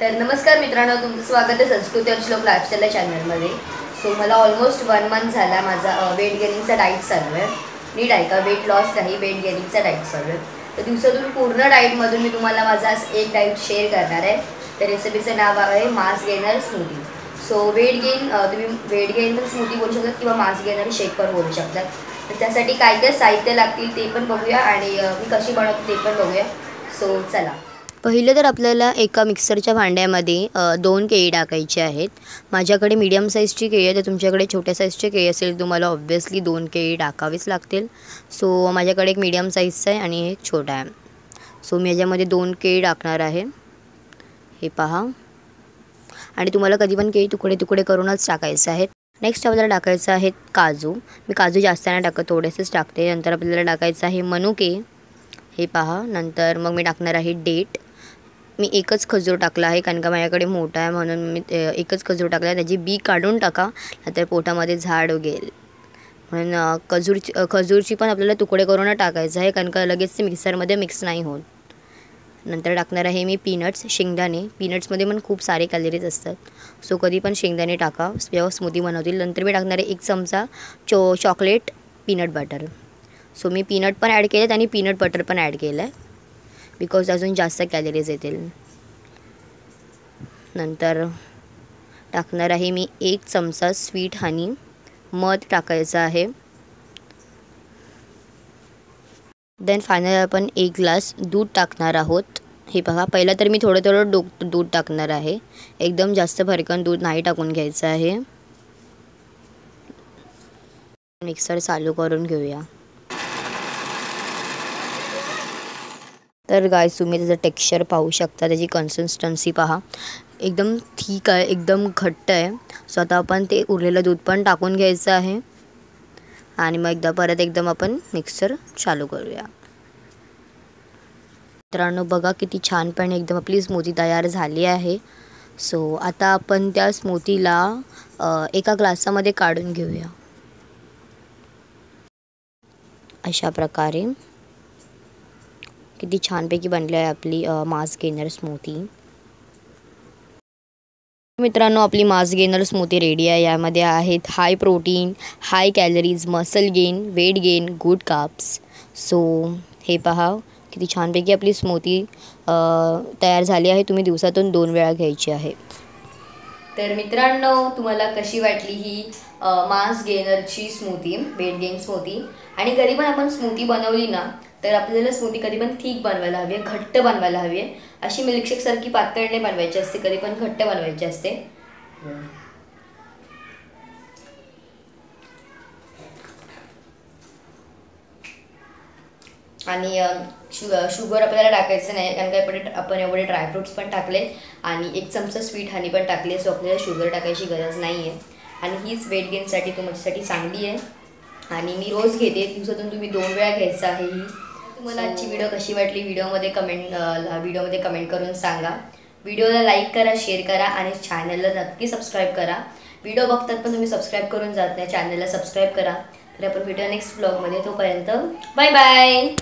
तर नमस्कार मित्रांनो, तुमचं स्वागत आहे संस्कृती और श्लोक लाईफस्टाईल चॅनलमध्ये। सो मला ऑलमोस्ट 1 मंथ झाला माझा वेट गेनिंगचा डाईट चालू आहे। नीट आहे का, वेट लॉस नाही, वेट गेनिंगचा डाईट चालू आहे। तर दिवसातून पूर्ण डाईटमधून मी तुम्हाला माझा एक डाईट शेअर करणार आहे। तर रेसिपीचं नाव आहे mass gainer smoothie. So weight gain तुम्ही वेट गेन पण स्मूदी बोलू शकता किंवा मास गेनर शेक पण बोलू शकता। तर त्यासाठी काय काय साहित्य लागतील ते पण बघूया आणि मी कशी बनवते ते पण बघूया। सो चला, पहिलं तर आपल्याला एका मिक्सरच्या भांड्यामध्ये 2 केळी टाकायची आहेत। माझ्याकडे मीडियम साईजची केळी आहे, तर तुमच्याकडे छोट्या साईजची केळी असेल तुम्हाला ऑब्व्हियसली 2 केळी टाकावीच लागतील। सो माझ्याकडे एक मीडियम साईजचा आहे आणि एक छोटा आहे। सो मी याच्यामध्ये 2 केळी टाकणार आहे, हे पहा। आणि तुम्हाला कधी पण केळी तुकडे तुकडे करूनच टाकायचे आहेत। नेक्स्ट आपल्याला टाकायचं आहे काजू। मी काजू जास्त नाही टाकत, थोडेसेच टाकते। नंतर आपल्याला टाकायचं आहे मनुके, हे पहा। नंतर मग मी टाकणार आहे डेट। मी एकच खजूर टाकला आहे कारण का माझ्याकडे मोठा आहे म्हणून मी एकच खजूर टाकला आहे। त्याची बी काढून टाका, नाहीतर पोटामध्ये झाड उगेल। म्हणून खजूरची पण आपल्याला तुकडे करून टाकायचं आहे कारण का लगेच ते मिक्सरमध्ये मिक्स नाही होत। नंतर टाकणार आहे मी पीनट्स, शेंगदाणे। पीनट्समध्ये पण खूप सारे कॅलरीज असतात, सो कधी पण शेंगदाणे टाका जेव्हा स्मूदी बनवतील। नंतर मी टाकणार आहे 1 चमचा चॉकलेट पीनट बटर। सो मी पीनट पण ॲड केलेत आणि पीनट बटर पण ॲड केलं आहे बिकॉज अजून जास्त कॅलरीज येतील। नंतर टाकणार आहे मी 1 चमचा स्वीट हनी, मध टाकायचं आहे। देन फायनल आपण 1 ग्लास दूध टाकणार आहोत, हे बघा। पहिला तर मी थोडं थोडं दूध टाकणार आहे, एकदम जास्त भरकन दूध नाही टाकून घ्यायचं आहे। मिक्सर चालू करून घेऊया। तर गाइस, तुम्ही त्याचं टेक्स्चर पाहू शकता, त्याची कन्सिस्टन्सी पहा, एकदम थिक आहे, एकदम घट्ट आहे। सो आता आपण ते उरलेलं दूध पण टाकून घ्यायचं आहे आणि मग परत एकदम आपण मिक्सर चालू करूया। मित्रांनो बघा किती छानपणे एकदम आपली स्मूदी तयार झाली आहे। सो आता आपण त्या स्मूदीला एका ग्लासामध्ये काढून घेऊया, अशा प्रकारे। किती छानपैकी बनली आहे आपली मास गेनर स्मूदी। मित्रांनो, आपली मास गेनर स्मूदी रेडी आहे। यामध्ये आहेत high protein, high calories, muscle gain, weight gain, good carbs. So हे पहा किती छानपैकी आपली स्मूदी तयार झाली आहे। तुम्ही दिवसातून 2 वेळा घ्यायची आहे। तर मित्रांनो, तुम्हाला कशी वाटली ही मास गेनरची स्मूदी, वेट गेन स्मूदी? आणि कधी पण आपण स्मूदी बनवली ना, तर आपल्याला स्मूदी कधी पण थिक बनवायला हवी आहे, घट्ट बनवायला हवी आहे। अशी मिल्कशेक सारखी पातळ नाही बनवायची असते, कधी पण घट्ट बनवायची असते। आणि शुगर आपल्याला टाकायचं नाही कारण का आपण एवढे ड्रायफ्रूट्स पण टाकले आणि 1 चमचा स्वीट हनी पण टाकले। सो आपल्याला शुगर टाकायची गरज नाही आहे आणि हीच वेट गेनसाठी तुमच्यासाठी चांगली आहे आणि मी रोज घेते। दिवसातून तुम्ही 2 वेळा घ्यायचं आहे ही। तुम्हाला आजची व्हिडिओ कशी वाटली व्हिडिओमध्ये कमेंट करून सांगा। व्हिडिओला लाईक करा, शेअर करा आणि चॅनलला नक्की सबस्क्राईब करा। व्हिडिओ बघतात पण तुम्ही सबस्क्राईब करून जात नाही, चॅनलला सबस्क्राईब करा। तर आपण भेटूया नेक्स्ट व्लॉगमध्ये, तोपर्यंत बाय बाय।